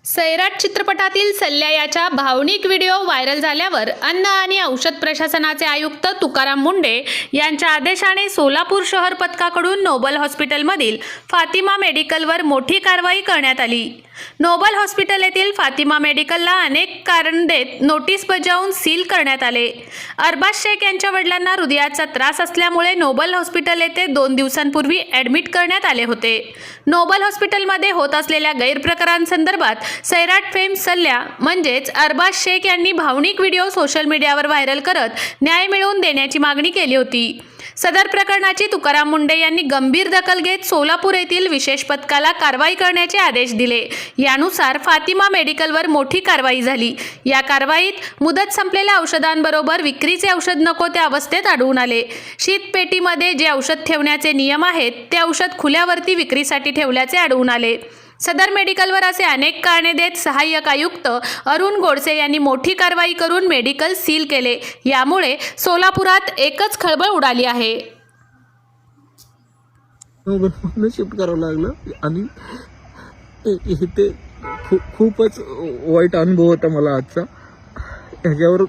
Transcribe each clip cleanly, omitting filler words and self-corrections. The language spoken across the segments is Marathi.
सैराट चित्रपटातील सल्ल्या याच्या भावनिक व्हिडिओ व्हायरल झाल्यावर अन्न आणि औषध प्रशासनाचे आयुक्त तुकाराम मुंढे यांच्या आदेशाने सोलापूर शहर पथकाकडून नोबल हॉस्पिटलमधील फातिमा मेडिकलवर मोठी कारवाई करण्यात आली। नोबल हॉस्पिटल येथील फातिमा मेडिकलला अनेक कारण देत नोटीस बजावून सील करण्यात आले। अरबाज शेख यांच्या वडिलांना हृदयाचा त्रास असल्यामुळे नोबल हॉस्पिटल येथे 2 दिवसांपूर्वी ॲडमिट करण्यात आले होते। नोबल हॉस्पिटलमध्ये होत असलेल्या गैरप्रकारांसंदर्भात सैराट फेम सल्ल्या म्हणजेच अरबाज शेख यांनी भावनिक व्हिडिओ सोशल मीडियावर व्हायरल करत न्याय मिळवून देण्याची मागणी केली होती। सदर प्रकरणाची तुकाराम मुंढे यांनी गंभीर दखल घेत सोलापूर येथील विशेष पथकाला कारवाई करण्याचे आदेश दिले। यानुसार फातिमा मेडिकलवर मोठी कारवाई झाली। या कारवाईत मुदत संपलेल्या औषधांबरोबर विक्रीचे औषध नको त्या अवस्थेत आढळून आले। शीतपेटीमध्ये जे औषध ठेवण्याचे नियम आहेत ते औषध खुल्यावरती विक्रीसाठी ठेवल्याचे आढळून आले। सदर मेडिकलवर असे अनेक कारणे देत सहाय्यक आयुक्त अरुण गोडसे यांनी मोठी कारवाई करून मेडिकल सील केले। यामुळे सोलापुरात एकच खळबळ उडाली आहे। शिफ्ट करावं लागलं आणि इथे खूपच वाईट अनुभव होता मला आजचा। ह्याच्यावर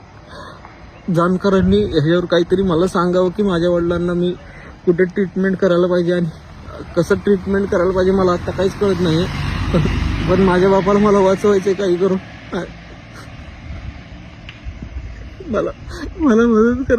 जाणकारांनी ह्याच्यावर काहीतरी मला सांगावं की माझ्या वडिलांना मी कुठे ट्रीटमेंट करायला पाहिजे आणि कसं ट्रीटमेंट करायला पाहिजे मला आता काहीच कळत नाही। पण माझ्या बापाला मला वाचवायचं काही करून मला मदत करा।